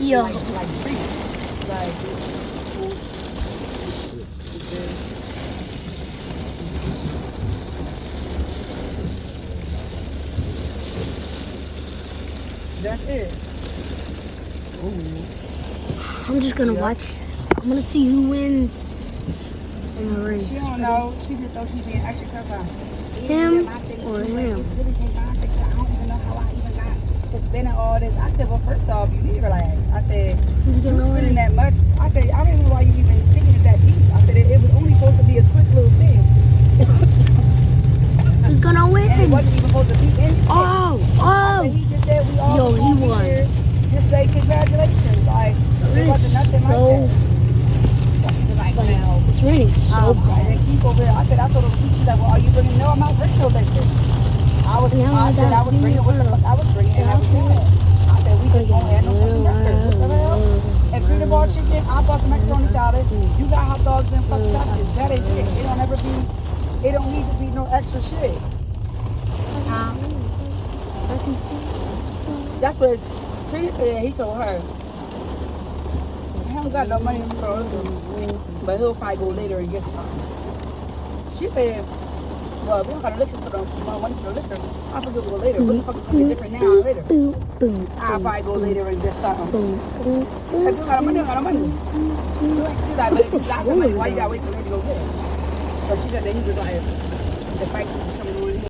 Yo. like treats. Like, that's it. I'm just gonna Yeah. watch. I'm gonna see who wins in the race. She don't know. She just thought she's being extra tough. Him My thing or too, him? It's really St. Boniface. I don't even know how I even got to spending all this. I said, well, first off, you need to relax. I said, Who's you gonna spending win? that much. I said, I don't know why you even thinking it's that deep. I said, it was only supposed to be a quick little thing. Who's gonna win? And it wasn't even supposed to be anything. Oh, I said, he just said we all Yo, was he gonna be won. here. Just say congratulations. Like, it wasn't nothing so, like that. She was like, well, it's raining so and bad. then keep over here. I said, I told her, she's like, well, are you bringing? No, I'm not bringing no liquor. I said I was bringing what the fuck I was bringing, and I was doing it. I said, we just don't have no fucking liquor. What the hell? And Frida bought chicken, I bought some macaroni salad. You got hot dogs and fucking sausages. That is it. It don't ever be, it don't need to be no extra shit. That's what Frida said. He told her, I haven't got no money for it, but he'll probably go later and get some. She said, well, we don't got to liquor for the money for the liquor. I'll forget go later. What the fuck is going to be different now or later? I'll probably go later and get something. She said, you got no money, I got no money. She's like, but if you got the money, why you got to wait for me to go get it? So she said that he was like, the fight was coming on.